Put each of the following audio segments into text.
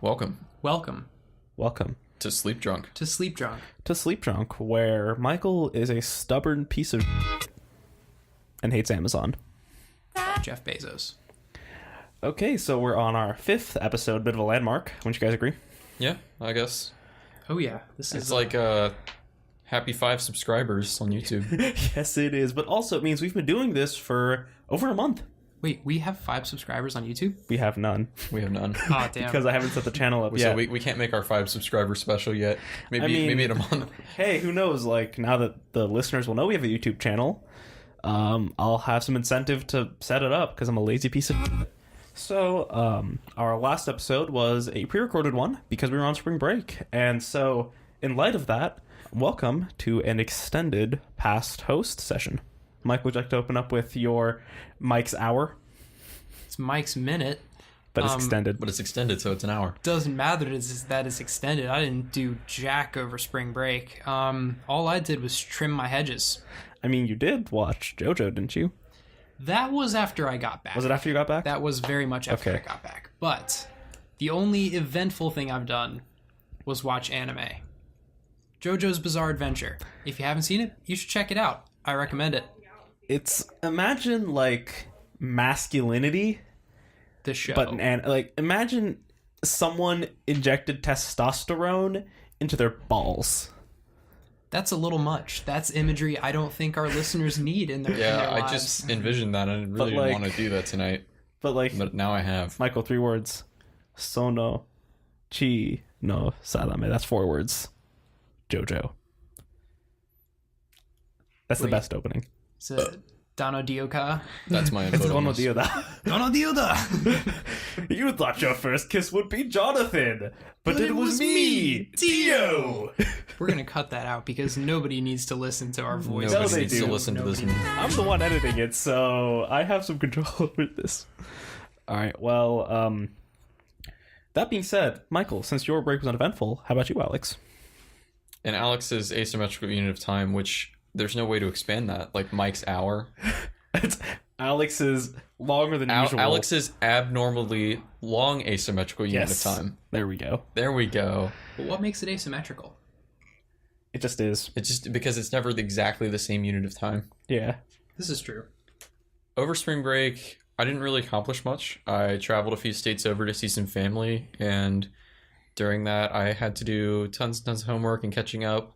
Welcome Welcome to Sleep Drunk. to Sleep Drunk. To Sleep Drunk, where Michael is a stubborn piece of and hates Amazon. Jeff Bezos. Okay, so we're on our 5th episode, bit of a landmark. Wouldn't you guys agree? Yeah, I guess. Oh yeah, this It's is like happy 5 subscribers on YouTube. Yes, it is. But also it means we've been doing this for over a month. Wait, we have 5 subscribers on YouTube? We have none. We have none. Oh damn. Because I haven't set the channel up So yet. we can't make our 5 subscriber special yet. Maybe in a month. Hey, who knows? Like, now that the listeners will know we have a YouTube channel, I'll have some incentive to set it up because I'm a lazy piece of... So, our last episode was a pre-recorded one because we were on spring break. And so, in light of that, welcome to an extended past host session. Mike, would you like to open up with your Mike's Hour? It's Mike's Minute. But it's extended. But it's extended, so it's an hour. Doesn't matter that it's extended. I didn't do jack over spring break. All I did was trim my hedges. I mean, you did watch JoJo, didn't you? That was after I got back. Was it after you got back? That was very much after Okay. I got back. But the only eventful thing I've done was watch anime. JoJo's Bizarre Adventure. If you haven't seen it, you should check it out. I recommend it. It's, imagine, like, masculinity, The show. but imagine someone injected testosterone into their balls. That's a little much. That's imagery I don't think our listeners need in their Yeah, lives. I just envisioned that. I really But, didn't like- want to do that tonight. But now I have. Michael, 3 words. Sono chi no sadame. That's 4 words. JoJo. That's the Wait. best opening. It's a Dono Dioka. That's my It's input on Ono this. Dioda. Dono Dioda! You thought your first kiss would be Jonathan, but it was me, Dio. We're going to cut that out because nobody needs to listen to our voice. No, Nobody they needs do. to listen to this. Nobody. I'm the one editing it, so I have some control over this. All right, well, that being said, Michael, since your break was uneventful, how about you, Alex? And Alex's asymmetrical unit of time, which there's no way to expand that, like Mike's hour. It's Alex's longer than usual. Alex's abnormally long asymmetrical unit of time. There we go. There we go. But what makes it asymmetrical? It just is. It's just because it's never exactly the same unit of time. Yeah. This is true. Over spring break, I didn't really accomplish much. I traveled a few states over to see some family, and during that, I had to do tons and tons of homework and catching up.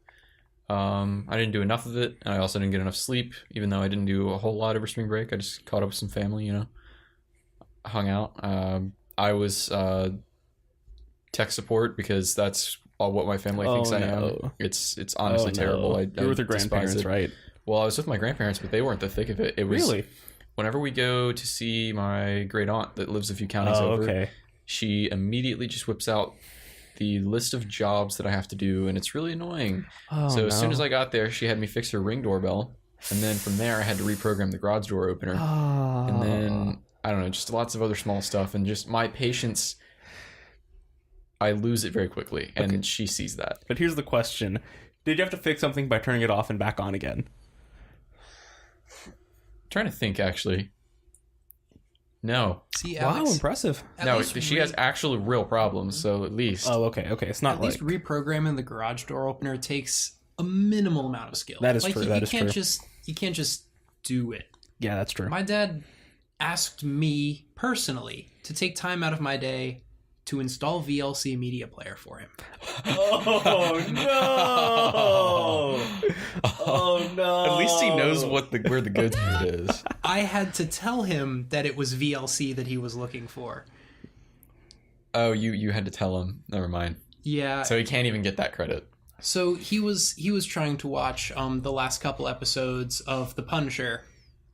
I didn't do enough of it, and I also didn't get enough sleep, even though I didn't do a whole lot over spring break. I just caught up with some family, hung out. I was tech support because that's all what my family thinks I am. It's honestly terrible. I You were with your despise grandparents, it. right? Well, I was with my grandparents, but they weren't the thick of it. It was Really? whenever we go to see my great aunt that lives a few counties Oh, over, okay. she immediately just whips out the list of jobs that I have to do, and it's really annoying. Oh, So no. as soon as I got there, she had me fix her Ring doorbell, and then from there I had to reprogram the garage door opener, Oh. and then I don't know, just lots of other small stuff, and just my patience, I lose it very quickly, and she sees that. But here's the question. Did you have to fix something by turning it off and back on again? I'm trying to think, actually. No. See, Wow, Alex, impressive. at No, least she has actual real problems, so at least. Oh, okay. It's not At like... least reprogramming the garage door opener takes a minimal amount of skill. That is like, true, You, that you is can't true. you can't just do it. Yeah, that's true. My dad asked me personally to take time out of my day to install VLC media player for him. Oh, no! Oh, no! At least he knows where the good food is. I had to tell him that it was VLC that he was looking for. Oh, you had to tell him. Never mind. Yeah. So he can't even get that credit. So he was trying to watch the last couple episodes of The Punisher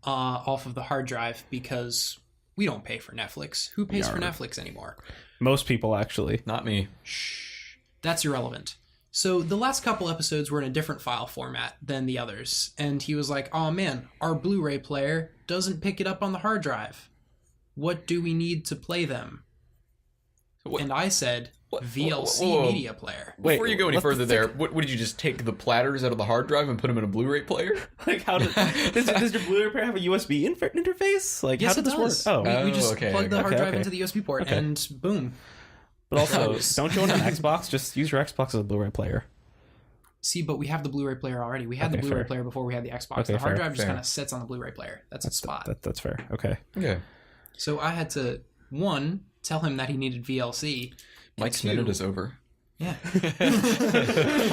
off of the hard drive because we don't pay for Netflix. Who pays for Netflix anymore? Most people, actually. Not me. Shh. That's irrelevant. So the last couple episodes were in a different file format than the others, and he was like, "Oh man, our Blu-ray player doesn't pick it up on the hard drive. What do we need to play them?" What? And I said, VLC Whoa. media player. Wait, Before you go any what the further there, what did you just take the platters out of the hard drive and put them in a Blu-ray player? Like, how does your Blu-ray player have a USB interface? Like, Yes, how did it this does. work? Oh, We just okay, plug the hard okay, drive okay. into the USB port, Okay. and boom. But also, don't you own an Xbox? Just use your Xbox as a Blu-ray player. See, but we have the Blu-ray player already. We had the Blu-ray player before we had the Xbox. Okay, the hard fair, drive just kind of sits on the Blu-ray player. That's a spot. That's fair. Okay. Okay. So I had to, one, tell him that he needed VLC. Mike's minute is over. Yeah.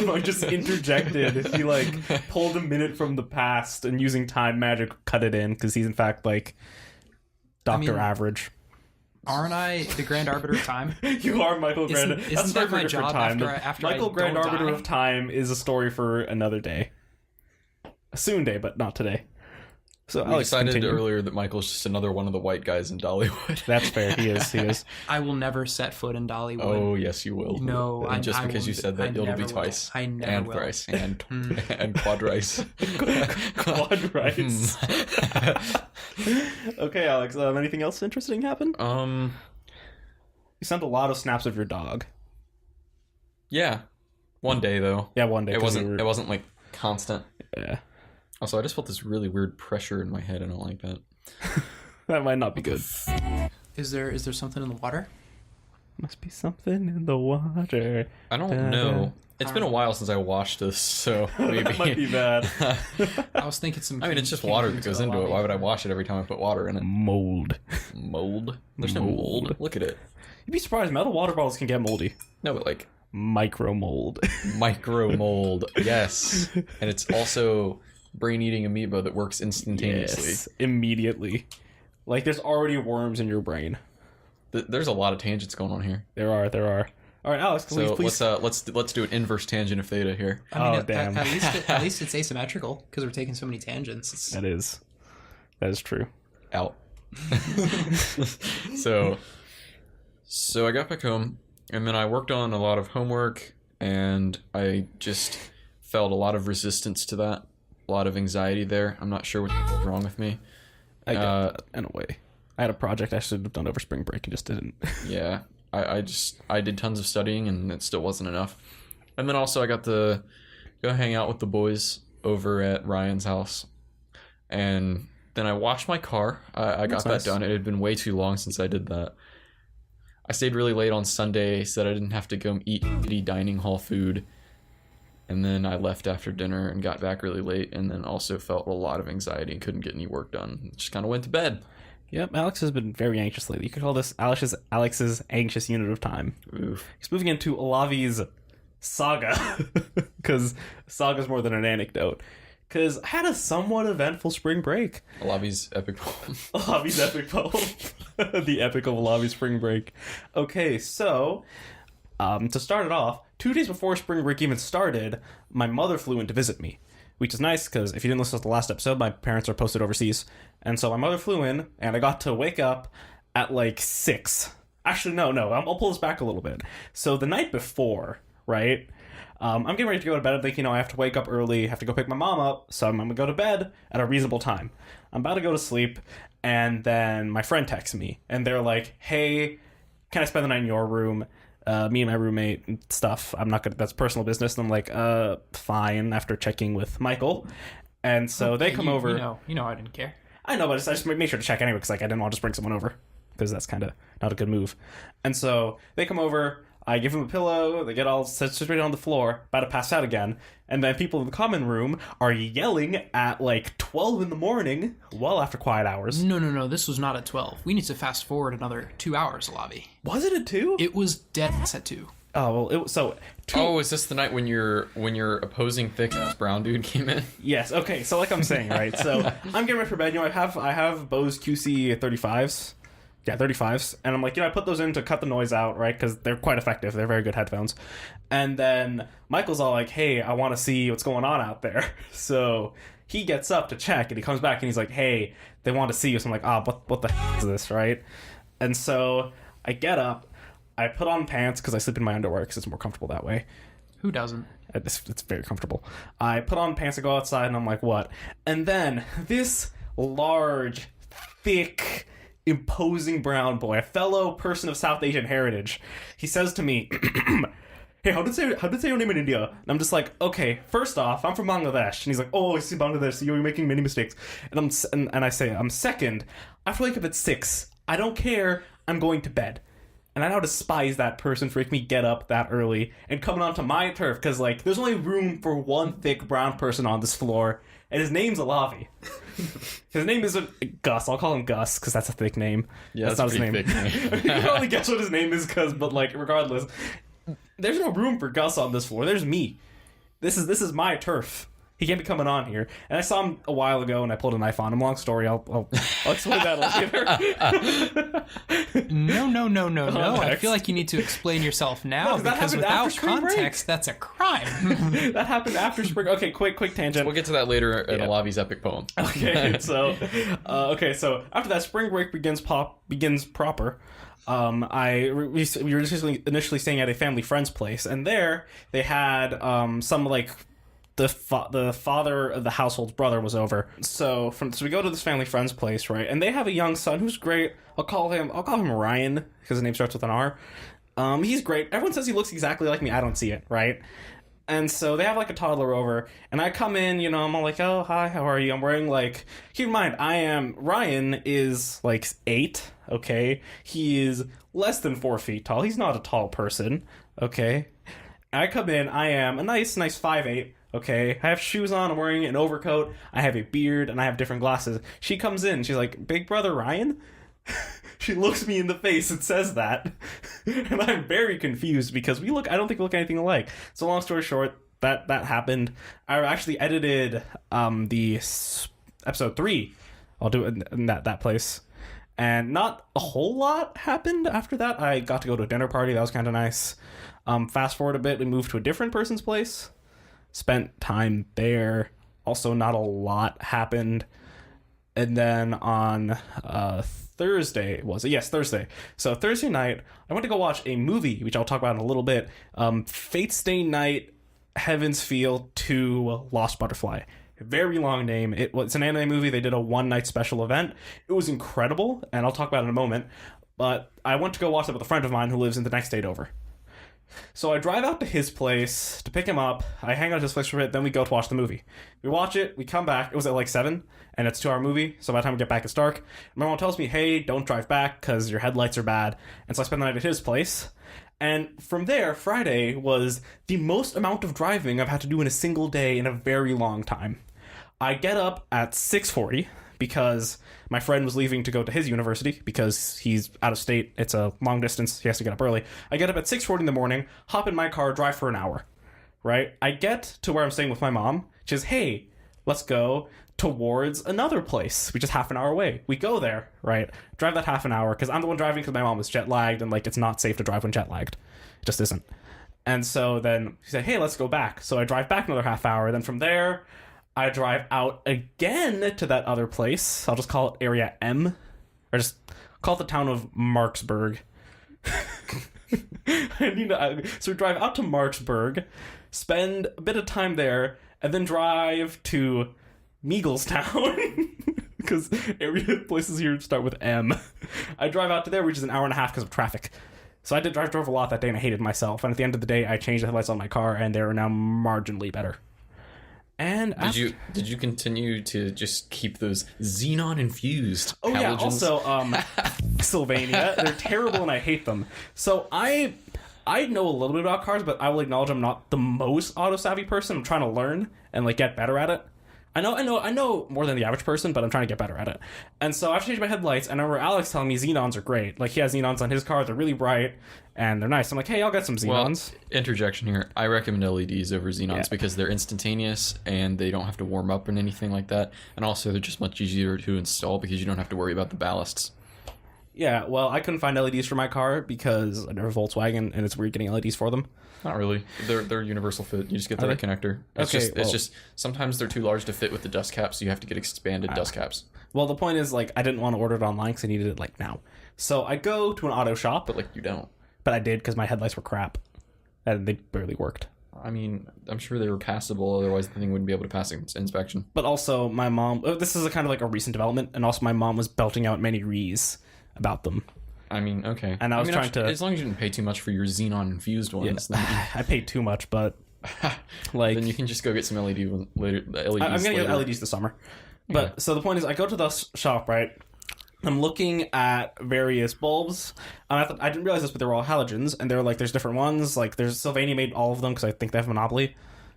Mike just interjected. He like pulled a minute from the past and using time magic cut it in because he's in fact like Dr. Average. Aren't I the Grand Arbiter of Time? You are Michael Grand. Isn't that my job after Michael I Grand don't Arbiter die? of Time is a story for another day. A soon day, but not today. So We decided earlier that Michael's just another one of the white guys in Dollywood. That's fair. He is. I will never set foot in Dollywood. Oh, yes, you will. No, and just because you said that, it'll be twice. I never and will. thrice. And quadrice. Quadrice. Okay, Alex. Anything else interesting happen? You sent a lot of snaps of your dog. Yeah. One day, though. Yeah, one day. It wasn't like constant. Yeah. Also, I just felt this really weird pressure in my head. I don't like that. That might not be good. Is there something in the water? Must be something in the water. I don't know. It's been a while since I watched this, so maybe. That might be bad. I was thinking some. I mean, it's just water that goes into it. Why would I wash it every time I put water in it? Mold. Mold? There's no mold. Look at it. You'd be surprised. Metal water bottles can get moldy. No, but like... Micro mold. Micro mold. Yes. And it's also brain-eating amoeba that works instantaneously. Yes, immediately. Like, there's already worms in your brain. There's a lot of tangents going on here. There are. All right, Alex, please. Let's do an inverse tangent of theta here. I mean, damn. at least it's asymmetrical because we're taking so many tangents. That is true. Out. So I got back home, and then I worked on a lot of homework, and I just felt a lot of resistance to that, a lot of anxiety there. I'm not sure what's wrong with me. I got that in a way. I had a project I should have done over spring break and just didn't. Yeah, I did tons of studying, and it still wasn't enough. And then also I got to go hang out with the boys over at Ryan's house, and then I washed my car. I got that done. It had been way too long since I did that. I stayed really late on Sunday so that I didn't have to go eat shitty dining hall food. And then I left after dinner and got back really late, and then also felt a lot of anxiety and couldn't get any work done. Just kind of went to bed. Yep, Alex has been very anxious lately. You could call this Alex's anxious unit of time. Oof. He's moving into Alavi's saga, because saga's more than an anecdote. Because I had a somewhat eventful spring break. Alavi's epic poem. Alavi's epic poem. The epic of Alavi's spring break. Okay, so to start it off, 2 days before spring break even started, my mother flew in to visit me, which is nice because if you didn't listen to the last episode, my parents are posted overseas. And so my mother flew in, and I got to wake up at like 6. Actually, no, I'll pull this back a little bit. So the night before, right, I'm getting ready to go to bed. I'm thinking, I have to wake up early, have to go pick my mom up, so I'm going to go to bed at a reasonable time. I'm about to go to sleep, and then my friend texts me, and they're like, hey, can I spend the night in your room? Me and my roommate and stuff. I'm not gonna. That's personal business. And I'm like, fine. After checking with Michael, and so they come over. You know, I didn't care. I know, but I just made sure to check anyway because like I didn't want to just bring someone over because that's kind of not a good move. And so they come over. I give them a pillow. They get all situated on the floor, about to pass out again. And then people in the common room are yelling at like 12 in the morning, well after quiet hours. No. This was not at 12. We need to fast forward another 2 hours, Alavi. Was it at 2? It was dead at 2. Oh well, it was so. 2... Oh, is this the night when your opposing thick ass brown dude came in? Yes. Okay. So like I'm saying, right. So I'm getting ready for bed. I have Bose QC 35s. Yeah, 35s. And I'm like, I put those in to cut the noise out, right? Because they're quite effective. They're very good headphones. And then Michael's all like, hey, I want to see what's going on out there. So he gets up to check, and he comes back, and he's like, hey, they want to see you. So I'm like, what the heck is this, right? And so I get up. I put on pants because I sleep in my underwear because it's more comfortable that way. Who doesn't? It's very comfortable. I put on pants to go outside, and I'm like, what? And then this large, thick, imposing brown boy, a fellow person of South Asian heritage, he says to me, hey, how did say your name in India? And I'm just like, okay, first off, I'm from Bangladesh. And he's like, oh, I see Bangladesh, so you're making many mistakes. And I say, I'm second. I have to wake up at 6. I don't care. I'm going to bed. And I now despise that person for making me get up that early and coming onto my turf because, like, there's only room for one thick brown person on this floor, and his name's Alavi. His name isn't Gus. I'll call him Gus because that's a thick name. Yeah, that's not his name. Thick name. You can probably guess what his name is, but, like, regardless, there's no room for Gus on this floor. There's me. This is my turf. He can't be coming on here. And I saw him a while ago, and I pulled a knife on him. Long story. I'll explain that later. No. I feel like you need to explain yourself now, because without context, that's a crime. That happened after spring. Okay, quick tantangent. We'll get to that later in Alavi's epic poem. Okay, so after that, spring break begins proper. We were just initially staying at a family friend's place, and there they had some, like, the father of the household's brother was over. So we go to this family friend's place, right? And they have a young son who's great. I'll call him Ryan because his name starts with an R. He's great. Everyone says he looks exactly like me. I don't see it, right? And so they have, like, a toddler over, and I come in, I'm all like, oh, hi, how are you? I'm wearing, like, keep in mind, Ryan is, like, 8, okay? He is less than 4 feet tall. He's not a tall person, okay? I come in, I am a nice 5'8", okay? I have shoes on, I'm wearing an overcoat, I have a beard, and I have different glasses. She comes in, she's like, Big Brother Ryan? She looks me in the face and says that. And I'm very confused because I don't think we look anything alike. So long story short, that happened. I actually edited the episode 3. I'll do it in that place. And not a whole lot happened after that. I got to go to a dinner party. That was kind of nice. Fast forward a bit, we moved to a different person's place. Spent time there. Also, not a lot happened. And then on Thursday, was it? Yes, Thursday. So Thursday night, I went to go watch a movie, which I'll talk about in a little bit. Fate Stay Night, Heaven's Feel 2, Lost Butterfly. Very long name. It's an anime movie. They did a one-night special event. It was incredible, and I'll talk about it in a moment. But I went to go watch it with a friend of mine who lives in the next state over. So I drive out to his place to pick him up. I hang out at his place for a bit, then we go to watch the movie. We watch it, we come back. It was at like 7, and it's a 2-hour movie, so by the time we get back, it's dark. My mom tells me, hey, don't drive back because your headlights are bad. And so I spend the night at his place. And from there, Friday was the most amount of driving I've had to do in a single day in a very long time. I get up at 6:40 because my friend was leaving to go to his university because he's out of state. It's a long distance. He has to get up early. I get up at 6:40 in the morning, hop in my car, drive for an hour, right? I get to where I'm staying with my mom. She says, hey, let's go towards another place, which is half an hour away. We go there, right? Drive that half an hour because I'm the one driving because my mom was jet lagged and, like, it's not safe to drive when jet lagged. It just isn't. And so then she said, hey, let's go back. So I drive back another half hour. Then from there, I drive out again to that other place. I'll just call it Area M. Or just call it the town of Marksburg. So we drive out to Marksburg, spend a bit of time there, and then drive to Meaglestown. Because area places here start with M. I drive out to there, which is an hour and a half because of traffic. So I drove a lot that day, and I hated myself. And at the end of the day, I changed the headlights on my car, and they are now marginally better. And did you continue to just keep those xenon infused halogens? Yeah, also Sylvania, they're terrible and I hate them. So I know a little bit about cars, but I will acknowledge I'm not the most auto savvy person. I'm trying to learn and, like, get better at it. I know more than the average person, but I'm trying to get better at it. And so I've changed my headlights, and I remember Alex telling me xenons are great. Like, he has xenons on his car, they're really bright, and they're nice. I'm like, hey, I'll get some xenons. Well, interjection here. I recommend LEDs over xenons because they're instantaneous, and they don't have to warm up and anything like that. And also, they're just much easier to install because you don't have to worry about the ballasts. Yeah, well, I couldn't find LEDs for my car because I never Volkswagen, and it's weird getting LEDs for them. Not really. They're universal fit. You just get the right connector. It's just sometimes they're too large to fit with the dust caps, so you have to get expanded dust caps. Well, the point is, like, I didn't want to order it online because I needed it, like, now. So I go to an auto shop. But, like, you don't. But I did because my headlights were crap. And they barely worked. I mean, I'm sure they were passable, otherwise the thing wouldn't be able to pass inspection. But also, my mom... This is a kind of like a recent development, and also my mom was belting out many rees about them. I mean, okay. And I was trying to... As long as you didn't pay too much for your xenon-infused ones. Yeah, then I paid too much, but... like, then you can just go get some LEDs later. I'm going to get LEDs this summer. But, so the point is, I go to the shop, right? I'm looking at various bulbs. I didn't realize this, but they were all halogens, and they're like, there's different ones. Like, there's Sylvania made all of them because I think they have a monopoly,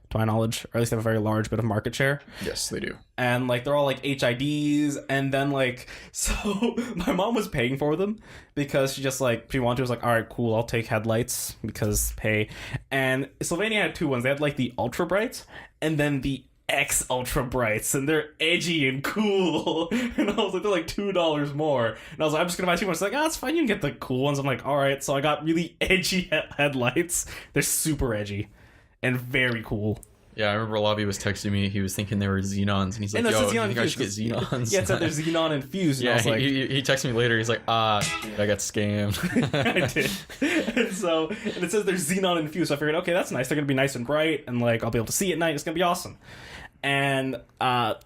to my knowledge, or at least they have a very large bit of market share. Yes, they do. And like, they're all like HIDs, and then like, so my mom was paying for them because she wanted to. Was like, all right, cool, I'll take headlights because pay. And Sylvania had two ones. They had like the ultra brights, and then the X ultra brights, and they're edgy and cool. And I was like, they're like $2 more. And I was like, I'm just gonna buy two more. She's like, it's fine, you can get the cool ones. I'm like, all right. So I got really edgy headlights. They're super edgy and very cool. Yeah, I remember Alavi was texting me. He was thinking they were xenons, and he's like, "Yo, I think I should get xenons." Yeah, it said they're xenon infused. And yeah, I was like, he texted me later. He's like, dude, I got scammed. I did. And it says they're xenon infused. So I figured, okay, that's nice. They're gonna be nice and bright, and like I'll be able to see at night. It's gonna be awesome. And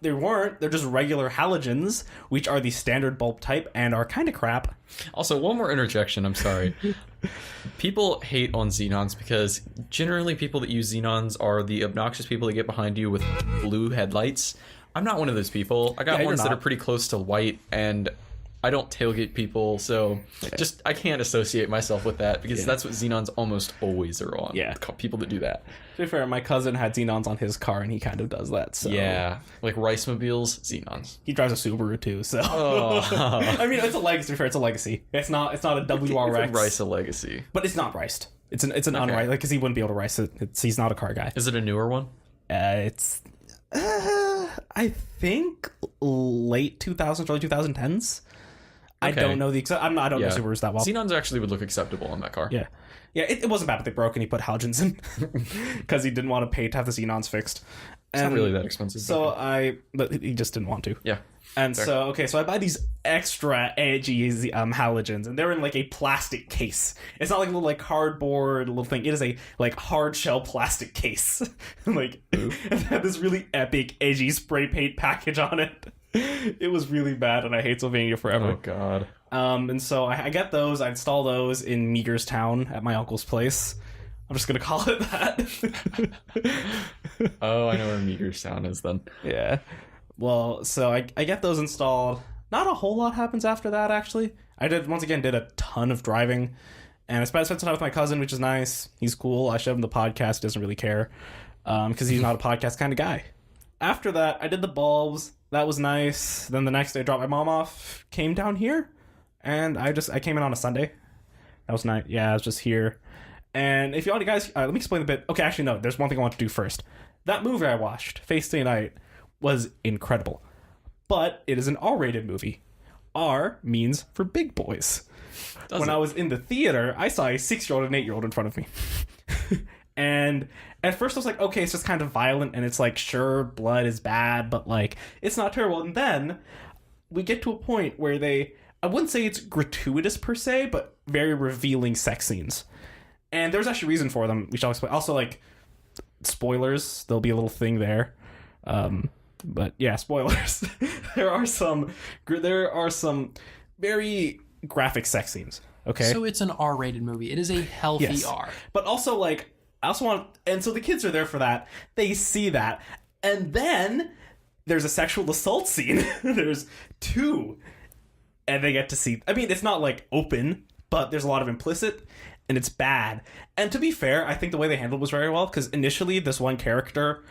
they weren't. They're just regular halogens, which are the standard bulb type and are kind of crap. Also, one more interjection. I'm sorry. People hate on xenons because generally people that use xenons are the obnoxious people that get behind you with blue headlights. I'm not one of those people. I got ones that are pretty close to white, and I don't tailgate people, so just I can't associate myself with that because that's what xenons almost always are on. Yeah. People that do that. To be fair, my cousin had xenons on his car, and he kind of does that. So. Yeah, like rice mobiles, xenons. He drives a Subaru too, so. Oh. I mean, it's a legacy. To be fair, it's a legacy. It's not a WRX. Rice a legacy, but it's not riced. It's an unriced, like, because he wouldn't be able to rice it. He's not a car guy. Is it a newer one? It's I think late 2000s, early 2010s. I don't know the exact. I don't know Subarus that well. Xenons actually would look acceptable on that car. Yeah. It wasn't bad, but they broke, and he put halogens in because he didn't want to pay to have the xenons fixed. It's not really that expensive. But he just didn't want to. Yeah. And so I buy these extra edgy halogens, and they're in like a plastic case. It's not like a little like cardboard little thing. It is a like hard shell plastic case. Like it had this really epic edgy spray paint package on it. It was really bad, and I hate Sylvania forever. Oh god. And so I get those. I install those in Meagerstown at my uncle's place. I'm just gonna call it that. Oh, I know where Meagerstown is then. Yeah. Well, so I get those installed. Not a whole lot happens after that, actually. I did a ton of driving, and I spent some time with my cousin, which is nice. He's cool. I showed him the podcast. Doesn't really care, because he's not a podcast kind of guy. After that, I did the bulbs. That was nice. Then the next day, I dropped my mom off, came down here, and I came in on a Sunday. That was nice. Yeah, I was just here. And if you want to guys, let me explain a bit. Okay, actually, no. There's one thing I want to do first. That movie I watched, Face Day Night, was incredible. But it is an R-rated movie. R means for big boys. When I was in the theater, I saw a 6-year-old and an 8-year-old in front of me. And at first I was like, okay, it's just kind of violent, and it's like, sure, blood is bad, but like, it's not terrible. And then we get to a point where I wouldn't say it's gratuitous per se, but very revealing sex scenes. And there's actually a reason for them, which I'll explain. Also, like, spoilers, there'll be a little thing there. But yeah, spoilers. there are some very graphic sex scenes. Okay, so it's an R-rated movie. It is a healthy R. But also, like, I also want, and so the kids are there for that. They see that, and then there's a sexual assault scene. There's 2, and they get to see. I mean, it's not like open, but there's a lot of implicit. And it's bad. And to be fair, I think the way they handled it was very well, because initially this one character,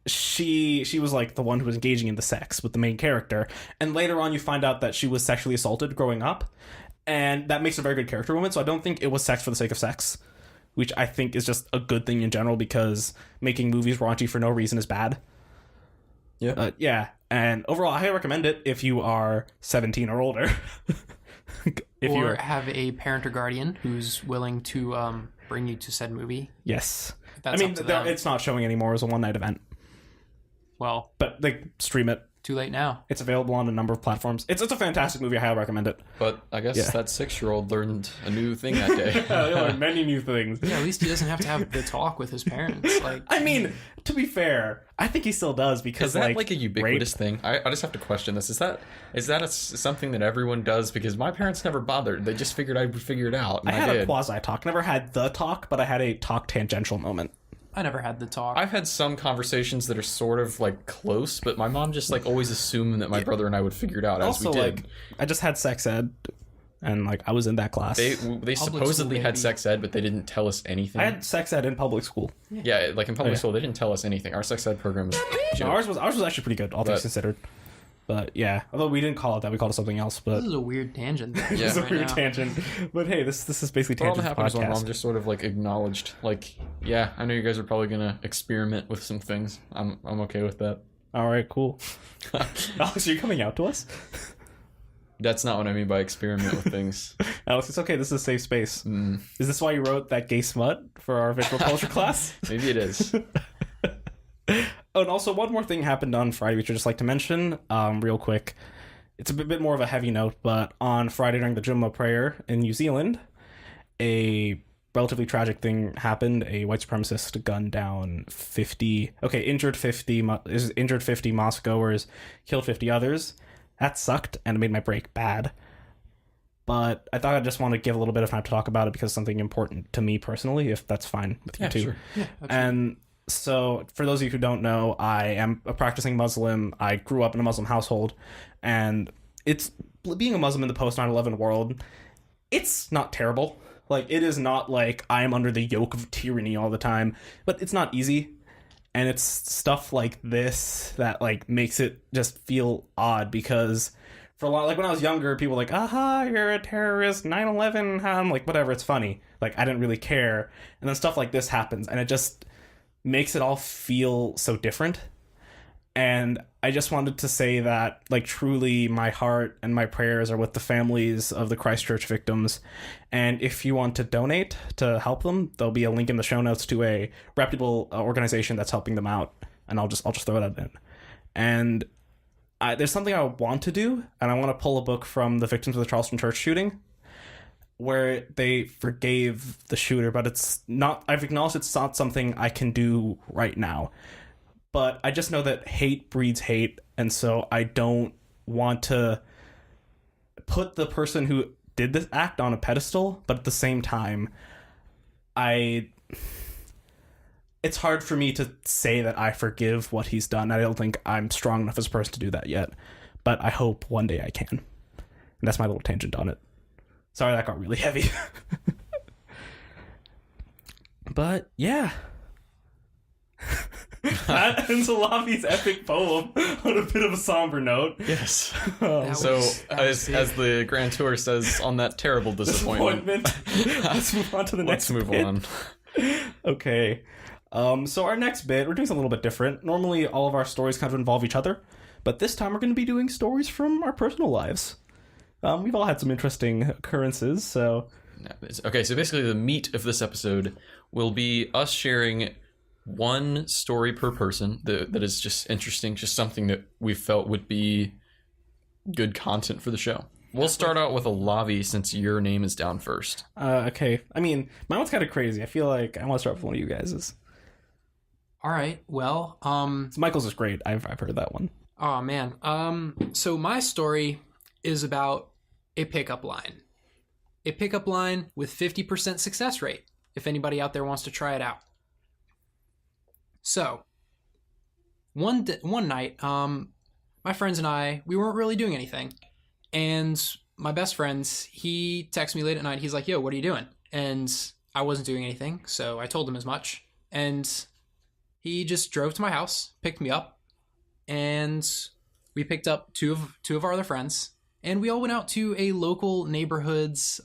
she was like the one who was engaging in the sex with the main character, and later on you find out that she was sexually assaulted growing up, and that makes a very good character moment. So I don't think it was sex for the sake of sex, which I think is just a good thing in general, because making movies raunchy for no reason is bad. Yeah. Yeah. And overall, I highly recommend it if you are 17 or older. Or have a parent or guardian who's willing to bring you to said movie. Yes. That's I mean, it's not showing anymore as a one-night event. Well, but they stream it. Too late now. It's available on a number of platforms. It's a fantastic movie. I highly recommend it. But I guess that 6-year-old learned a new thing that day. He learned many new things. Yeah, at least he doesn't have to have the talk with his parents. Like, I mean, to be fair, I think he still does, because is that like a ubiquitous thing? I just have to question this. Is that something that everyone does? Because my parents never bothered. They just figured I would figure it out. And I had a quasi talk. Never had the talk, but I had a talk tangential moment. I never had the talk. I've had some conversations that are sort of like close, but my mom just like always assumed that my brother and I would figure it out Also, as we did. like, I just had sex ed, and like I was in that class. They supposedly had sex ed, but they didn't tell us anything. I had sex ed in public school. Yeah, like in public school, they didn't tell us anything. Our sex ed program was No, ours was actually pretty good, all things considered. But yeah, although we didn't call it that, we called it something else. But this is a weird tangent. Yeah. it's a weird tangent. But hey, this is basically all that tangent happened is my podcast. mom just sort of like acknowledged, like, yeah, I know you guys are probably gonna experiment with some things. I'm okay with that. All right, cool. Alex, are you coming out to us? That's not what I mean by experiment with things. Alex, it's okay. This is a safe space. Is this why you wrote that gay smut for our visual culture class? Maybe it is. Oh, and also one more thing happened on Friday, which I'd just like to mention real quick. It's a bit more of a heavy note, but on Friday during the Jummah prayer in New Zealand, a relatively tragic thing happened. A white supremacist gunned down injured 50 mosque goers, killed 50 others. That sucked, and it made my break bad. But I thought I just want to give a little bit of time to talk about it because it's something important to me personally, if that's fine with you too. Sure. Yeah, And so, for those of you who don't know, I am a practicing Muslim. I grew up in a Muslim household, and it's being a Muslim in the post 9/11 world. It's not terrible. Like, it is not like I am under the yoke of tyranny all the time, but it's not easy. And it's stuff like this that like makes it just feel odd because for a lot, like when I was younger, people were like, aha, you're a terrorist, 9/11. I'm like, whatever, it's funny. Like, I didn't really care. And then stuff like this happens, and it just makes it all feel so different. And I just wanted to say that, like, truly my heart and my prayers are with the families of the Christchurch victims. And if you want to donate to help them, there'll be a link in the show notes to a reputable organization that's helping them out. And I'll just throw that in. And there's something I want to do, and I want to pull a book from the victims of the Charleston church shooting, where they forgave the shooter, but it's not, I've acknowledged it's not something I can do right now. But I just know that hate breeds hate, and so I don't want to put the person who did this act on a pedestal, but at the same time, it's hard for me to say that I forgive what he's done. I don't think I'm strong enough as a person to do that yet, but I hope one day I can. And that's my little tangent on it. Sorry, that got really heavy. But, yeah. That ends Alavi's epic poem on a bit of a somber note. Yes. So, as the Grand Tour says, on that terrible disappointment. Let's move on to the next Let's move bit. on. Okay. So our next bit, we're doing something a little bit different. Normally, all of our stories kind of involve each other, but this time we're going to be doing stories from our personal lives. We've all had some interesting occurrences, so... Okay, so basically the meat of this episode will be us sharing one story per person that is just interesting, just something that we felt would be good content for the show. We'll start out with Alavi since your name is down first. Okay. I mean, my one's kind of crazy. I feel like I want to start with one of you guys's. all right. Well, Michael's is great. I've heard that one. oh man. So my story is about a pickup line. A pickup line with 50% success rate, if anybody out there wants to try it out. So, one night, my friends and I, we weren't really doing anything. And my best friend, he texted me late at night. He's like, yo, what are you doing? And I wasn't doing anything, so I told him as much. And he just drove to my house, picked me up, and we picked up two of our other friends. And we all went out to a local neighborhood's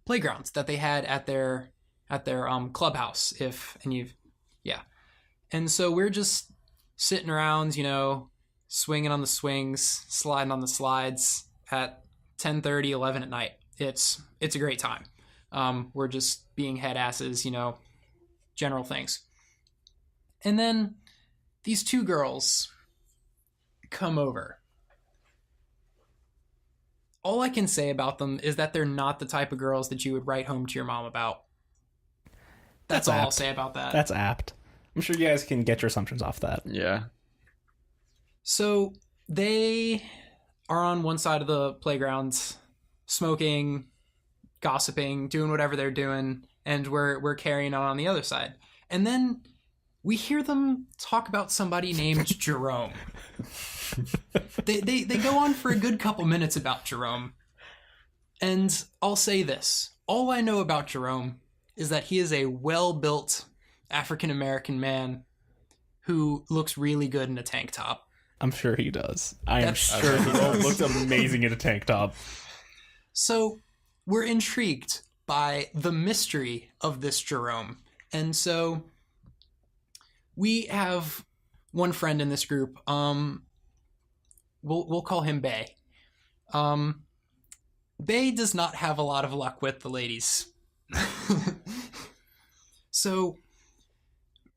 playground that they had at their clubhouse. And so we're just sitting around, swinging on the swings, sliding on the slides at 10:30, 11 at night. It's a great time. We're just being head asses, general things. And then these two girls come over. All I can say about them is that they're not the type of girls that you would write home to your mom about. That's all I'll say about that. That's apt. I'm sure you guys can get your assumptions off that. Yeah. So they are on one side of the playground, smoking, gossiping, doing whatever they're doing, and we're carrying on the other side. And then we hear them talk about somebody named Jerome. They go on for a good couple minutes about Jerome. And I'll say this. All I know about Jerome is that he is a well-built African-American man who looks really good in a tank top. I'm sure he does. I am sure he looks amazing in a tank top. So we're intrigued by the mystery of this Jerome. And so we have one friend in this group. We'll call him Bay. Bay does not have a lot of luck with the ladies. So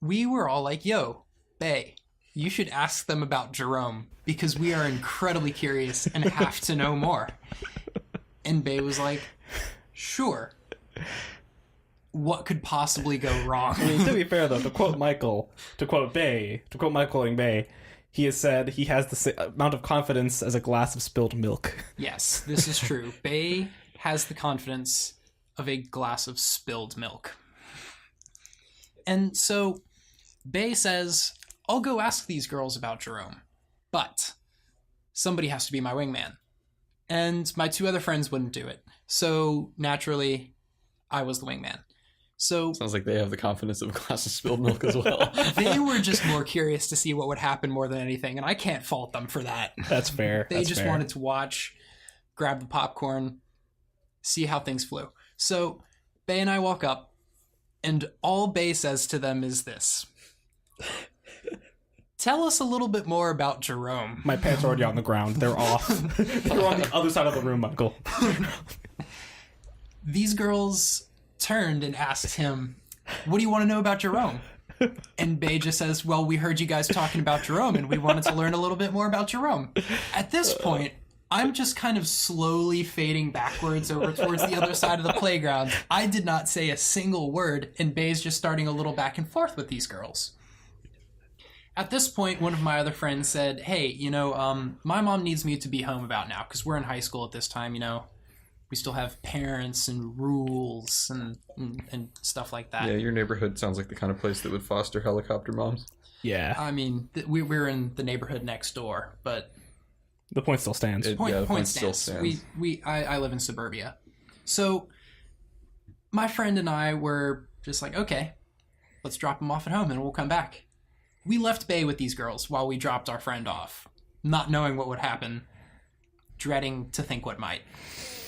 we were all like, yo, Bay, you should ask them about Jerome because we are incredibly curious and have to know more. And Bay was like, sure. What could possibly go wrong? I mean, to be fair, though, to quote Michael and Bay, he has said he has the same amount of confidence as a glass of spilled milk. Yes, this is true. Bay has the confidence of a glass of spilled milk. And so Bay says, I'll go ask these girls about Jerome, but somebody has to be my wingman. And my two other friends wouldn't do it. So naturally, I was the wingman. So sounds like they have the confidence of a glass of spilled milk as well. They were just more curious to see what would happen more than anything, and I can't fault them for that. That's fair. They just wanted to watch, grab the popcorn, see how things flew. So Bay and I walk up, and all Bay says to them is this. Tell us a little bit more about Jerome. My pants are already on the ground. They're off. They're on the other side of the room, Michael. These girls turned and asked him, what do you want to know about Jerome? And Bay just says, well, we heard you guys talking about Jerome, and we wanted to learn a little bit more about Jerome. At this point, I'm just kind of slowly fading backwards over towards the other side of the playground. I did not say a single word, and Bay's just starting a little back and forth with these girls. At this point, one of my other friends said, hey, my mom needs me to be home about now, because we're in high school at this time, we still have parents and rules and stuff like that. Yeah, your neighborhood sounds like the kind of place that would foster helicopter moms. Yeah. I mean, we're in the neighborhood next door, but the point still stands. The point still stands. I live in suburbia. So my friend and I were just like, okay, let's drop him off at home and we'll come back. We left Bay with these girls while we dropped our friend off, not knowing what would happen, dreading to think what might.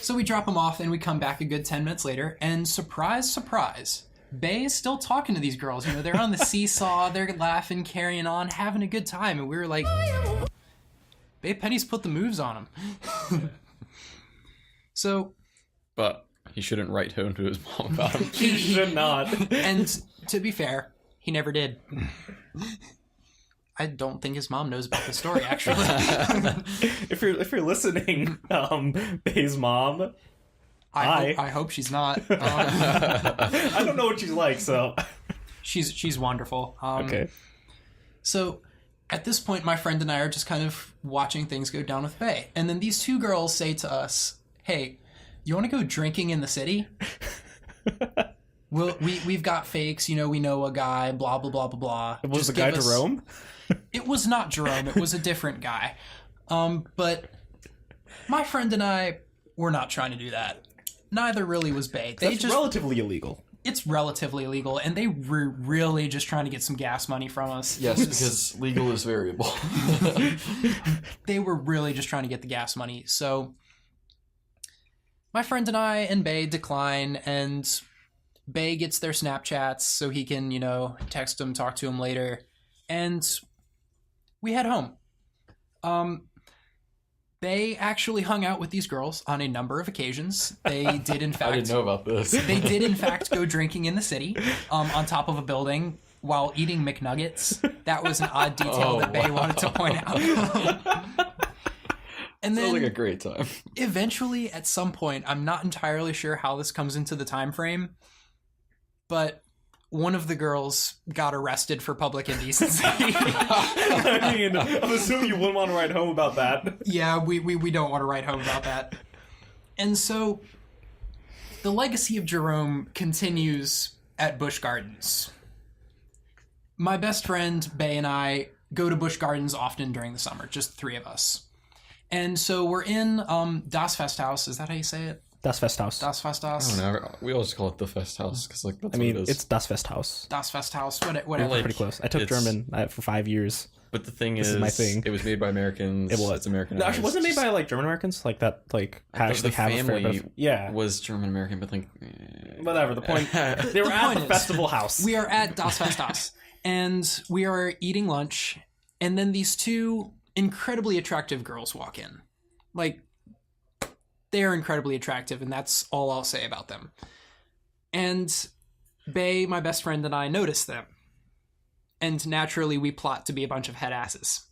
So we drop him off and we come back a good 10 minutes later, and surprise, surprise, Bay is still talking to these girls. They're on the seesaw, they're laughing, carrying on, having a good time, and we were like, Bay Penny's put the moves on him. So... But he shouldn't write home to his mom about him. He should not. And to be fair, he never did. I don't think his mom knows about the story, actually. If you're listening, Bay's mom, I hope she's not. I don't know what she's like, so she's wonderful. Okay. So at this point, my friend and I are just kind of watching things go down with Bay, and then these two girls say to us, "Hey, you want to go drinking in the city? We've got fakes, we know a guy, blah, blah, blah, blah, blah." Was the guy Jerome? It was not Jerome. It was a different guy. But my friend and I were not trying to do that. Neither really was Bay. That's relatively illegal. It's relatively illegal, and they were really just trying to get some gas money from us. Yes, because legal is variable. They were really just trying to get the gas money. So my friend and I and Bay decline, and Bay gets their Snapchats so he can, text them, talk to him later. And we head home. They actually hung out with these girls on a number of occasions. They did, in fact... I didn't know about this. They did, in fact, go drinking in the city on top of a building while eating McNuggets. That was an odd detail that Bay wanted to point out. And then, sounds like a great time. Eventually, at some point, I'm not entirely sure how this comes into the time frame, but one of the girls got arrested for public indecency. I mean, I'm assuming you wouldn't want to write home about that. Yeah, we don't want to write home about that. And so the legacy of Jerome continues at Busch Gardens. My best friend, Bay, and I go to Busch Gardens often during the summer, just the three of us. And so we're in Das Festhaus. Is that how you say it? Das Festhaus. Das Festhaus? I don't know. We always call it the Festhaus because like that's I mean, what it is. it's Das Festhaus. Das Festhaus, whatever. Like, Pretty close. I took German for 5 years. But the thing This is is my thing. It was made by Americans. It was. It's American. No, actually, wasn't it made by like German Americans? Like that, like actually the have a fair bit family of, yeah. was German American, but like Whatever. The point. They were The at point the is, festival house. We are at Das Festhaus, and we are eating lunch, and then these two incredibly attractive girls walk in. Like, they are incredibly attractive, and that's all I'll say about them. And Bay, my best friend, and I notice them. And naturally, we plot to be a bunch of head asses.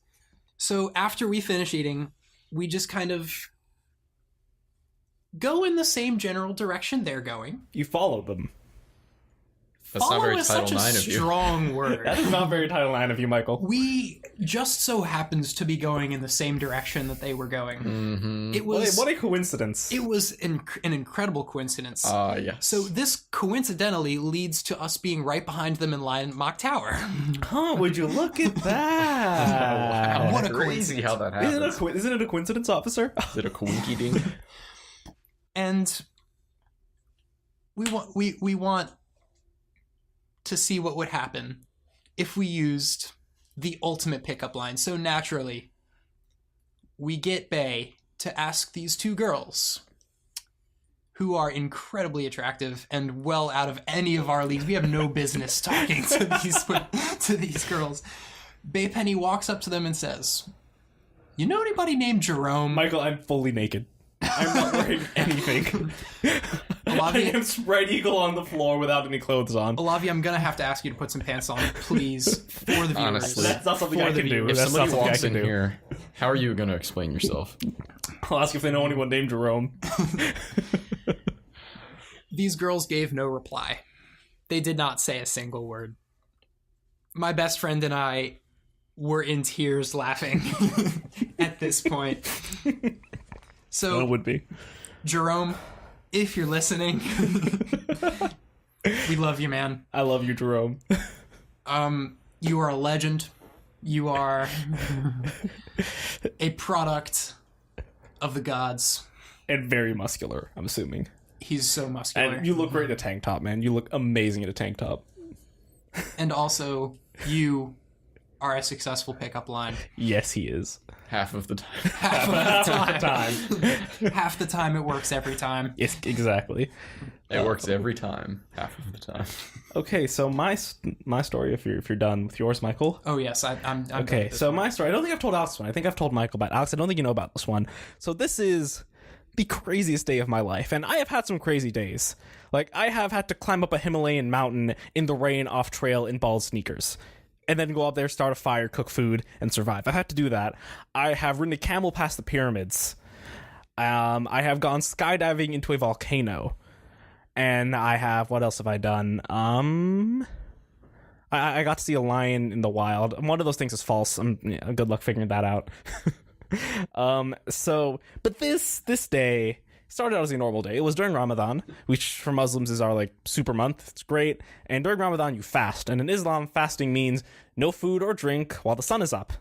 So after we finish eating, we just kind of go in the same general direction they're going. You followed them. That's not Follow very is Title such a IX of you. strong word. That is not very Title IX of you, Michael. We just so happens to be going in the same direction that they were going. Mm-hmm. It was What a coincidence. it was an incredible coincidence. Yes. So this coincidentally leads to us being right behind them in line at Mock Tower. Huh, would you look at that? wow, what a crazy coincidence. how that happens. Isn't it a coincidence, officer? Is it a coinky ding? And we want to see what would happen if we used the ultimate pickup line. So naturally, we get Bay to ask these two girls, who are incredibly attractive and well out of any of our leagues. We have no business talking to these girls. Bay Penny walks up to them and says, "You know anybody named Jerome?" Michael, I'm fully naked. I'm not wearing anything. I Olavi, am spread eagle on the floor without any clothes on. Olavi, I'm gonna have to ask you to put some pants on, please, for the viewers. Honestly. That's not something For I the can do. viewers. If That's somebody not something I walks can in do. here, how are you going to explain yourself? I'll ask if they know anyone named Jerome. These girls gave no reply. They did not say a single word. My best friend and I were in tears laughing at this point. So, It would be. Jerome, if you're listening, we love you, man. I love you, Jerome. You are a legend. You are a product of the gods. And very muscular, I'm assuming. He's so muscular. And you look great in a tank top, man. You look amazing in a tank top. And also, you are a successful pickup line. Yes, he is. Half of the time. Half of the time. Half the time it works every time. Yes, exactly. It works every time. Half of the time. Okay, so my story, if you're done with yours, Michael. Oh yes, I'm done Okay, with this so one. my story. I don't think I've told Alex this one. I think I've told Michael about it. Alex, I don't think you know about this one. So this is the craziest day of my life, and I have had some crazy days. Like, I have had to climb up a Himalayan mountain in the rain off trail in bald sneakers, and then go up there, start a fire, cook food, and survive. I've had to do that. I have ridden a camel past the pyramids. I have gone skydiving into a volcano. And I have, what else have I done? I got to see a lion in the wild. One of those things is false. Good luck figuring that out. But this day started out as a normal day. It was during Ramadan, which for Muslims is our like super month. It's great. And during Ramadan, you fast. And in Islam, fasting means no food or drink while the sun is up.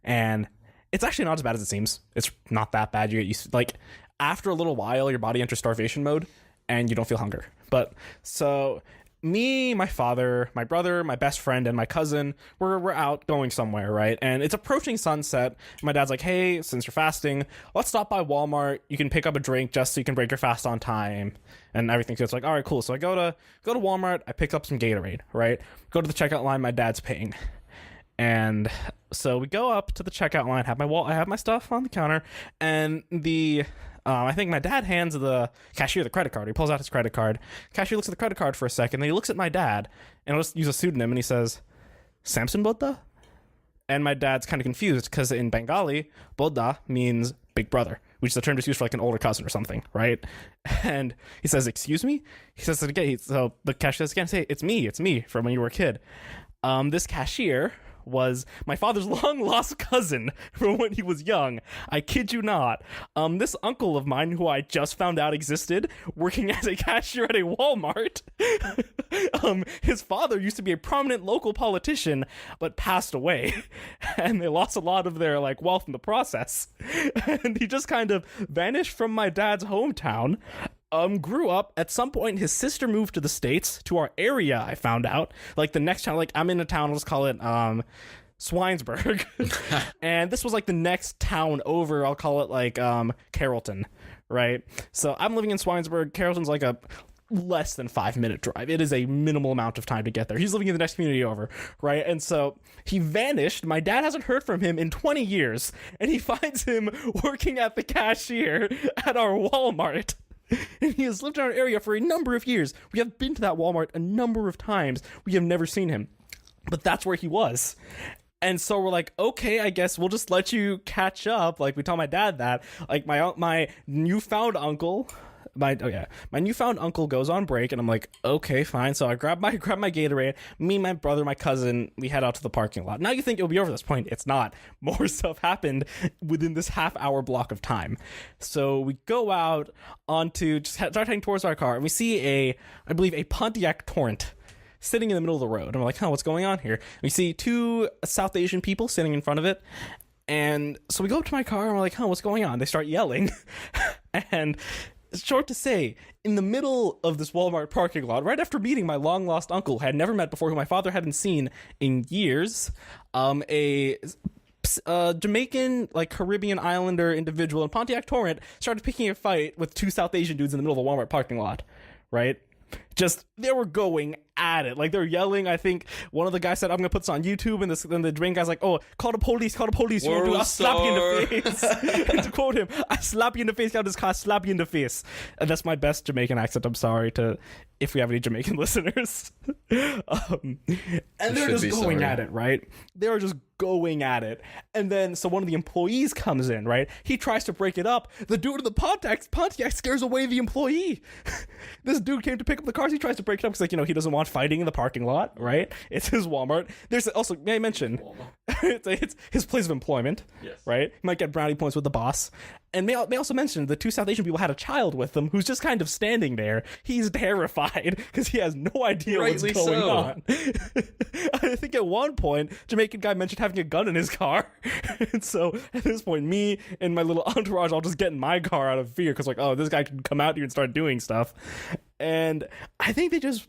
And it's actually not as bad as it seems. It's not that bad. You get used to, like, after a little while, your body enters starvation mode and you don't feel hunger. But so me, my father, my brother, my best friend, and my cousin, we're out going somewhere, right? And it's approaching sunset. My dad's like, hey, since you're fasting, let's stop by Walmart. You can pick up a drink just so you can break your fast on time and everything. So it's like, all right, cool. So I go to Walmart. I pick up some Gatorade, right? Go to the checkout line. My dad's paying. And so we go up to the checkout line, I have my stuff on the counter, and I think my dad hands the cashier the credit card. He pulls out his credit card. Cashier looks at the credit card for a second, then he looks at my dad, and I'll just use a pseudonym, and he says, Samson Bodda? And my dad's kind of confused, because in Bengali, Bodda means big brother, which is a term just used for like an older cousin or something, right? And he says, excuse me? He says it again. So the cashier says again, say, it's me from when you were a kid. This cashier was my father's long-lost cousin from when he was young. I kid you not. This uncle of mine, who I just found out existed, working as a cashier at a Walmart. His father used to be a prominent local politician, but passed away, and they lost a lot of their like wealth in the process. And he just kind of vanished from my dad's hometown. Grew up. At some point, his sister moved to the States, to our area, I found out. Like, the next town, like, I'm in a town, let's call it, Swinesburg. And this was, like, the next town over, I'll call it, like, Carrollton, right? So, I'm living in Swinesburg. Carrollton's, like, a less than 5-minute drive. It is a minimal amount of time to get there. He's living in the next community over, right? And so he vanished. My dad hasn't heard from him in 20 years, and he finds him working at the cashier at our Walmart. And he has lived in our area for a number of years. We have been to that Walmart a number of times. We have never seen him, but that's where he was. And so we're like, okay, I guess we'll just let you catch up. Like, we tell my dad that, like, my newfound uncle, my newfound uncle goes on break, and I'm like, okay, fine. So I grab my Gatorade, me, my brother, my cousin, we head out to the parking lot. Now you think it'll be over this point. It's not. More stuff happened within this half-hour block of time. So we go out onto, just start heading towards our car, and we see I believe a Pontiac Torrent sitting in the middle of the road. And we're like, huh, what's going on here? And we see two South Asian people sitting in front of it. And so we go up to my car, and we're like, huh, what's going on? They start yelling. And short to say, in the middle of this Walmart parking lot, right after meeting my long-lost uncle, who I had never met before, who my father hadn't seen in years, a Jamaican, like, Caribbean Islander individual in Pontiac Torrent started picking a fight with two South Asian dudes in the middle of a Walmart parking lot, right? Just, they were going at it. Like, they're yelling. I think one of the guys said, I'm gonna put this on YouTube, and then the Jamaican guy's like, oh, call the police, you won't do, I'll slap you in the face. And to quote him, I slap you in the face, get out of this car, slap you in the face. And that's my best Jamaican accent. I'm sorry if we have any Jamaican listeners. And they're just going at it, right? They're just going at it. And then, so one of the employees comes in, right? He tries to break it up. The dude in the Pontiac scares away the employee. This dude came to pick up the cars. He tries to break it up because, like, he doesn't want fighting in the parking lot, right? It's his Walmart. There's also, may I mention, it's his place of employment, yes, right? He might get brownie points with the boss. And may also mention the two South Asian people had a child with them who's just kind of standing there. He's terrified because he has no idea what's going on. I think at one point, Jamaican guy mentioned having a gun in his car. And so at this point, me and my little entourage all just get in my car out of fear because, like, oh, this guy can come out here and start doing stuff. And I think they just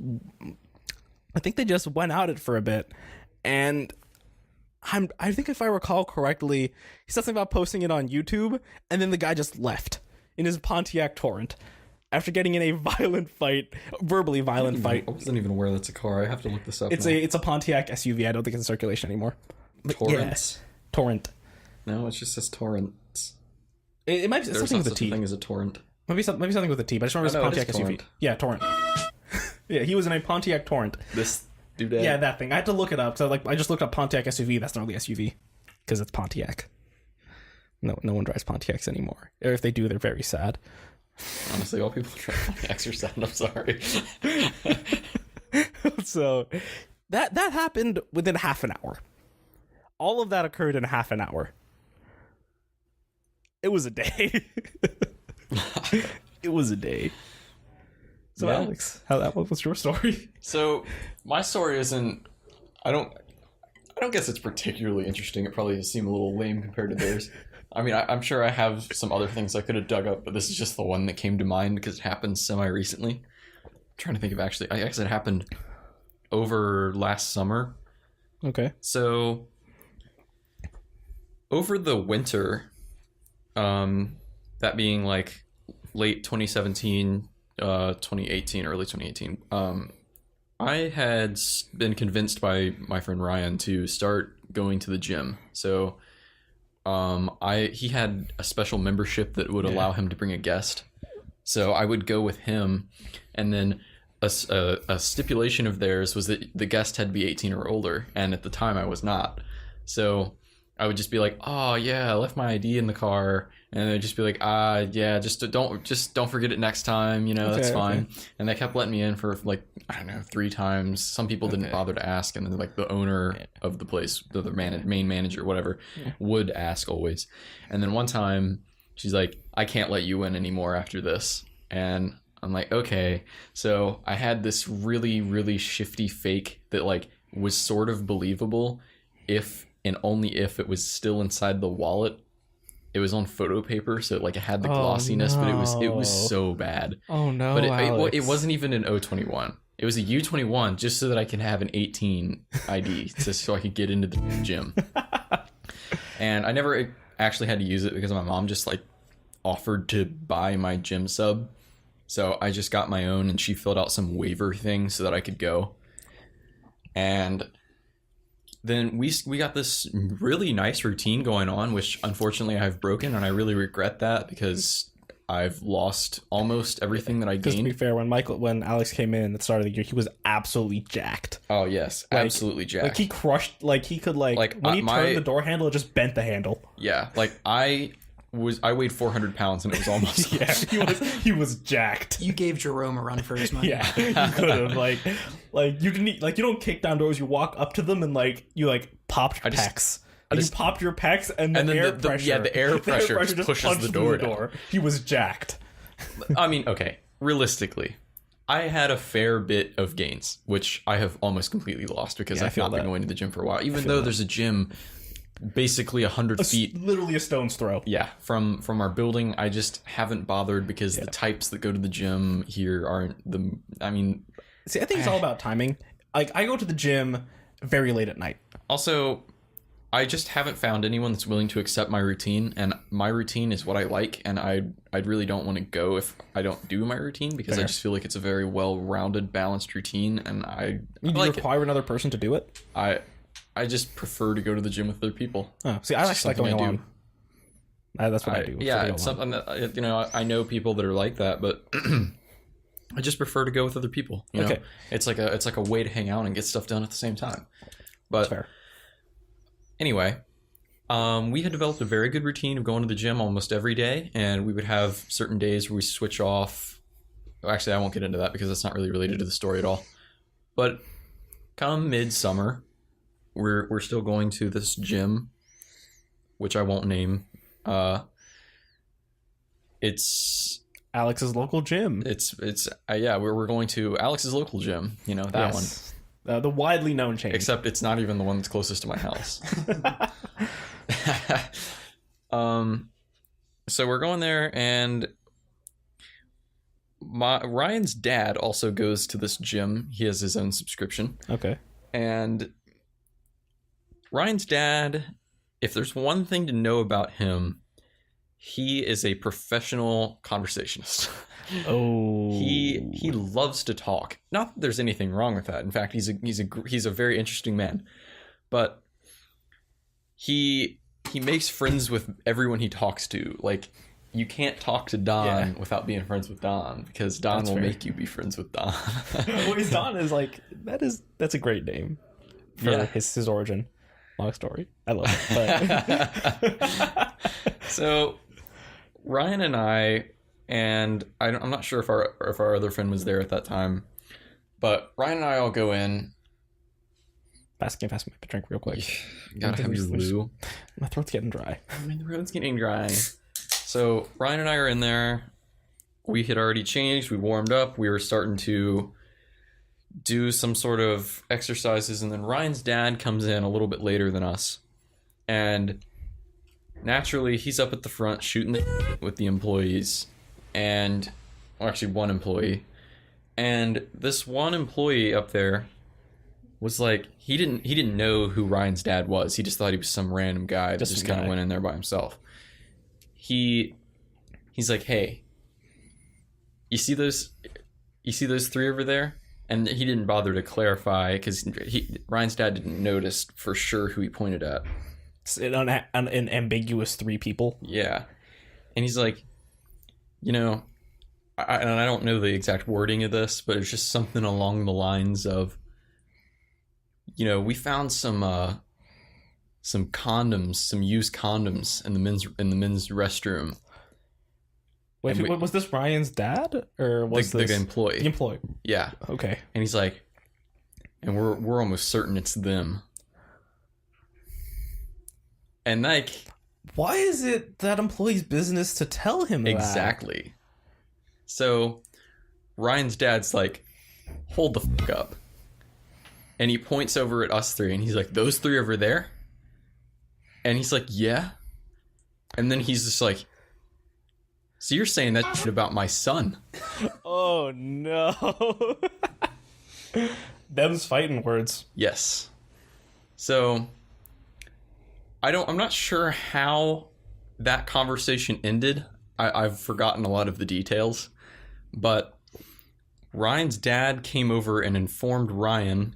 went at it for a bit. And I think if I recall correctly, he said something about posting it on YouTube, and then the guy just left in his Pontiac Torrent after getting in a verbally violent fight. I wasn't even aware that's a car. I have to look this up. It's a Pontiac SUV. I don't think it's in circulation anymore. Torrents? Yeah. Torrent. No, it just says torrents. It might be something with a T. Thing as a torrent. Maybe something with a T, but I just remember it's Pontiac SUV. Torrent. Yeah, Torrent. Yeah, he was in a Pontiac Torrent. This doodad. Yeah, that thing. I had to look it up. So I just looked up Pontiac SUV. That's not really SUV because it's Pontiac. No one drives Pontiacs anymore. Or if they do, they're very sad. Honestly, all people drive Pontiacs are sad. I'm sorry. So that happened within half an hour. All of that occurred in half an hour. It was a day. It was a day. So yeah. Alex, what's your story? So my story isn't. I don't guess it's particularly interesting. It probably seemed a little lame compared to theirs. I mean, I'm sure I have some other things I could have dug up, but this is just the one that came to mind because it happened semi-recently. I'm trying to think of I guess it happened over last summer. Okay. So over the winter, that being like late 2017, 2018, early 2018, I had been convinced by my friend Ryan to start going to the gym. So he had a special membership that would allow him to bring a guest. So I would go with him, and then a stipulation of theirs was that the guest had to be 18 or older, and at the time I was not. So I would just be like, oh yeah, I left my ID in the car, and they'd just be like, yeah, just don't forget it next time, that's fine. And they kept letting me in for like, I don't know, 3 times. Some people didn't bother to ask, and then like the owner of the place, the main manager, whatever, would ask always. And then one time she's like, I can't let you in anymore after this. And I'm like, okay. So I had this really, really shifty fake that like was sort of believable if and only if it was still inside the wallet. It was on photo paper, so like it had the glossiness, but it was so bad. Oh no! But it wasn't even an O21. It was a U21, just so that I can have an 18 ID, so I could get into the gym. And I never actually had to use it because my mom just like offered to buy my gym sub, so I just got my own, and she filled out some waiver thing so that I could go. And then we got this really nice routine going on, which unfortunately I've broken, and I really regret that because I've lost almost everything that I gained. Just to be fair, when Alex came in at the start of the year, he was absolutely jacked. Oh yes, absolutely jacked. Like he crushed. Like he could when he turned the door handle, it just bent the handle. Yeah, like I weighed 400 pounds, and it was almost yeah, he was jacked. You gave Jerome a run for his money. Yeah, you could have like you didn't you don't kick down doors. You walk up to them and you popped your pecs. You popped your pecs, and then the air pressure just pushes the door. He was jacked. I mean, okay, realistically, I had a fair bit of gains, which I have almost completely lost because I've not been going to the gym for a while. Even though there's a gym basically 100 feet, literally a stone's throw. Yeah, from our building. I just haven't bothered because the types that go to the gym here aren't the. I mean, see, I think it's all about timing. Like I go to the gym very late at night. Also, I just haven't found anyone that's willing to accept my routine, and my routine is what I like, and I really don't want to go if I don't do my routine because I just feel like it's a very well-rounded, balanced routine, and you require another person to do it. I just prefer to go to the gym with other people. Oh, see, I actually like going alone. That's what I do. Yeah, it's something that I know people that are like that, but I just prefer to go with other people. You know? It's like a way to hang out and get stuff done at the same time. But that's fair. Anyway, we had developed a very good routine of going to the gym almost every day, and we would have certain days where we switch off. Actually, I won't get into that because that's not really related to the story at all. But come midsummer, we're still going to this gym, which I won't name. It's Alex's local gym. We're going to Alex's local gym. You know that one. The widely known chain. Except it's not even the one that's closest to my house. So we're going there, and Ryan's dad also goes to this gym. He has his own subscription. Okay. And Ryan's dad, if there's one thing to know about him, he is a professional conversationist. Oh, he loves to talk. Not that there's anything wrong with that. In fact, he's a very interesting man. But he makes friends with everyone he talks to. Like, you can't talk to Don without being friends with Don, because Don will make you be friends with Don. Well, Don is like that's a great name for his origin. Long story. I love it. But so Ryan and I'm not sure if our other friend was there at that time, but Ryan and I all go in. Pass me a drink real quick. Gotta have your loo. My throat's getting dry. My throat's getting dry. So Ryan and I are in there. We had already changed. We warmed up. We were starting to do some sort of exercises, and then Ryan's dad comes in a little bit later than us. And naturally, he's up at the front shooting with the employees. Actually one employee. And this one employee up there was like, he didn't know who Ryan's dad was. He just thought he was some random guy that just kind of went in there by himself. He's like, hey, you see those 3 over there? And he didn't bother to clarify because Ryan's dad didn't notice for sure who he pointed at. It's an ambiguous 3 people. Yeah. And he's like, and I don't know the exact wording of this, but it's just something along the lines of, we found some some condoms, some used condoms in the men's restroom. Wait, was this Ryan's dad or was the employee? The employee. Yeah. Okay. And he's like, and we're almost certain it's them. And like, why is it that employee's business to tell him that? Exactly. So Ryan's dad's like, hold the fuck up. And he points over at us three and he's like, those three over there? And he's like, yeah. And then he's just like, so you're saying that shit about my son? Oh no. Them's fighting words. Yes. So I'm not sure how that conversation ended. I've forgotten a lot of the details, but Ryan's dad came over and informed Ryan,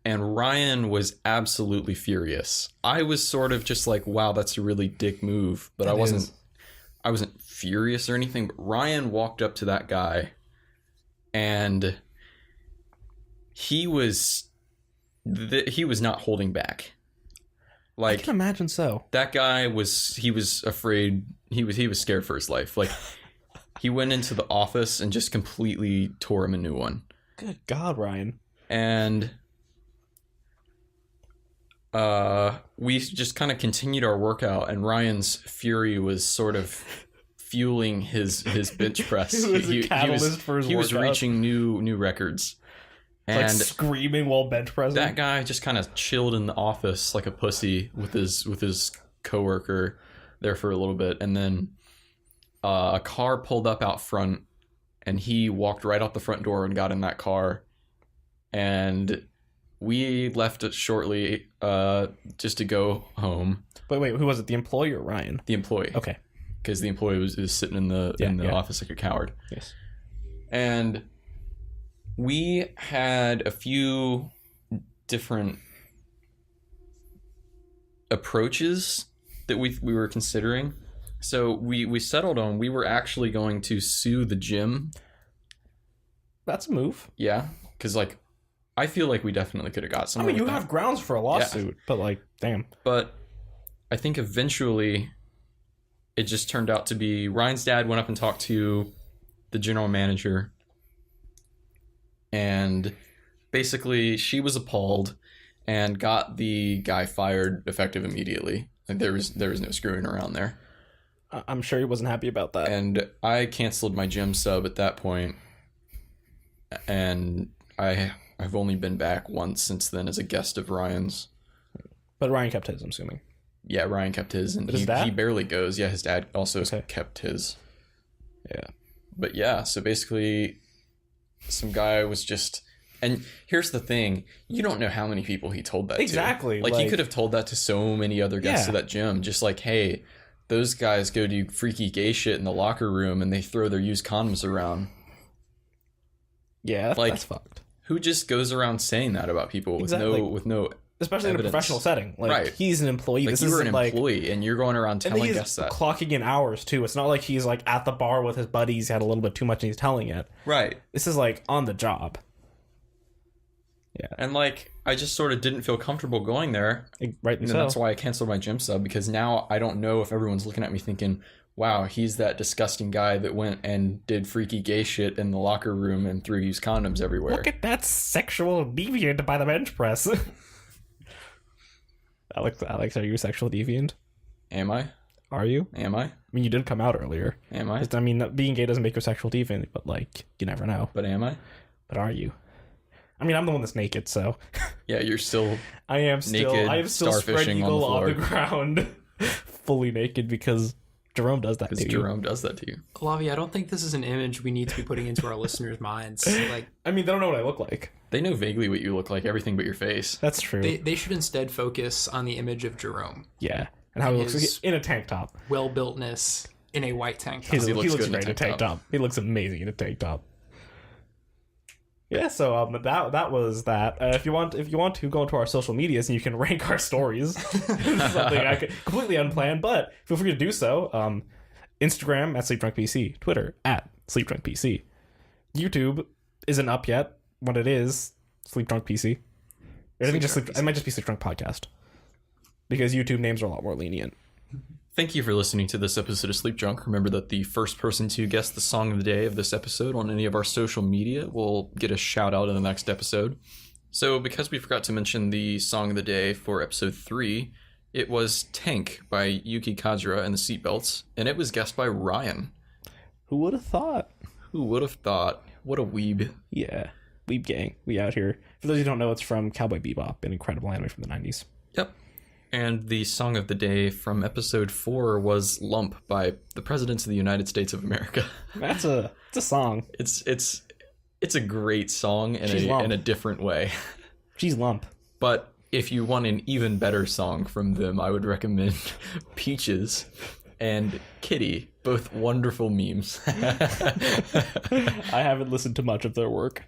and Ryan was absolutely furious. I was sort of just like, wow, that's a really dick move, but I wasn't furious or anything. But Ryan walked up to that guy, and he was not holding back. Like, I can imagine so. That guy was afraid. He was scared for his life. Like, he went into the office and just completely tore him a new one. Good God, Ryan. And we just kind of continued our workout, and Ryan's fury was sort of fueling his bench press. It was a catalyst for his He was workout. reaching new records. And like screaming while bench pressing. that guy just kind of chilled in the office like a pussy with his coworker there for a little bit, and then a car pulled up out front, and he walked right out the front door and got in that car, and we left it shortly just to go home. Wait, who was it? The employee or Ryan? The employee. Okay. Because the employee was sitting in the office like a coward. Yes. And we had a few different approaches that we were considering. So we settled on we were actually going to sue the gym. That's a move. Yeah, because like I feel like we definitely could have got I somewhere. mean, you with have that. grounds for a lawsuit, but like, damn. But I think eventually it just turned out to be Ryan's dad went up and talked to the general manager, and basically she was appalled and got the guy fired effective immediately. Like there was no screwing around there. I'm sure he wasn't happy about that. And I canceled my gym sub at that point, and I've only been back once since then as a guest of Ryan's. But Ryan kept his, I'm assuming. Yeah, Ryan kept his, and his dad? he barely goes. Yeah, his dad also kept his. Yeah. But yeah, so basically some guy was just... And here's the thing, you don't know how many people he told that Exactly. to. Like he could have told that to so many other guests of that gym. Just like, hey, those guys go do freaky gay shit in the locker room and they throw their used condoms around. Yeah, like, that's fucked. Who just goes around saying that about people with no especially evidence. in a professional setting. Like, right. He's an employee. Like, this you were an isn't employee and you're going around telling guests that. Clocking in hours too. It's not like he's like at the bar with his buddies, had a little bit too much and he's telling it. Right. This is like on the job. Yeah. And like I just sort of didn't feel comfortable going there. Right. And that's why I canceled my gym sub, because now I don't know if everyone's looking at me thinking, wow, he's that disgusting guy that went and did freaky gay shit in the locker room and threw used condoms everywhere. Look at that sexual deviant by the bench press. Alex, are you a sexual deviant? Am I? Are you? Am I? I mean, you did come out earlier. Am I? I mean, being gay doesn't make you a sexual deviant, but like, you never know. But am I? But are you? I mean, I'm the one that's naked, so. Yeah, you're still I am still spread starfishing eagle on the ground, fully naked, because Jerome does that to you. Jerome does that to you. Alavi, I don't think this is an image we need to be putting into our listeners' minds. Like, I mean, they don't know what I look like. They know vaguely what you look like, everything but your face. That's true. they should instead focus on the image of Jerome. Yeah, and how he looks in a tank top. Well-builtness in a white tank top. He looks good great in a tank top. He looks amazing in a tank top. Yeah, so that was that. If you want to go into our social medias and you can rank our stories, something I could completely unplanned, but feel free to do so. Instagram at SleepdrunkPC, Twitter at SleepdrunkPC. YouTube isn't up yet. When it is, SleepdrunkPC. It might just be Sleepdrunk Podcast. because YouTube names are a lot more lenient. Thank you for listening to this episode of Sleep Drunk. Remember that the first person to guess the song of the day of this episode on any of our social media will get a shout out in the next episode. So because we forgot to mention the song of the day for episode 3, it was Tank by Yuki Kajira and the Seatbelts, and it was guessed by Ryan. Who would have thought? Who would have thought? What a weeb. Yeah, weeb gang. We out here. For those who don't know, it's from Cowboy Bebop, an incredible anime from the 90s. Yep. And the song of the day from episode 4 was Lump by the Presidents of the United States of America. It's a song. It's a great song in a different way. She's Lump. But if you want an even better song from them, I would recommend Peaches and Kitty, both wonderful memes. I haven't listened to much of their work.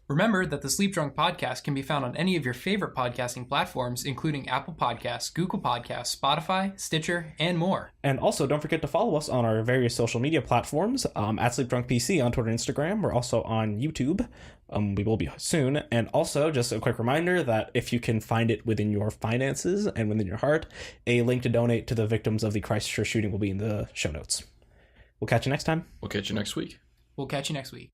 Remember that the Sleep Drunk podcast can be found on any of your favorite podcasting platforms, including Apple Podcasts, Google Podcasts, Spotify, Stitcher, and more. And also, don't forget to follow us on our various social media platforms, at SleepDrunkPC on Twitter and Instagram. We're also on YouTube. We will be soon. And also, just a quick reminder that if you can find it within your finances and within your heart, a link to donate to the victims of the Christchurch shooting will be in the show notes. We'll catch you next time. We'll catch you next week. We'll catch you next week.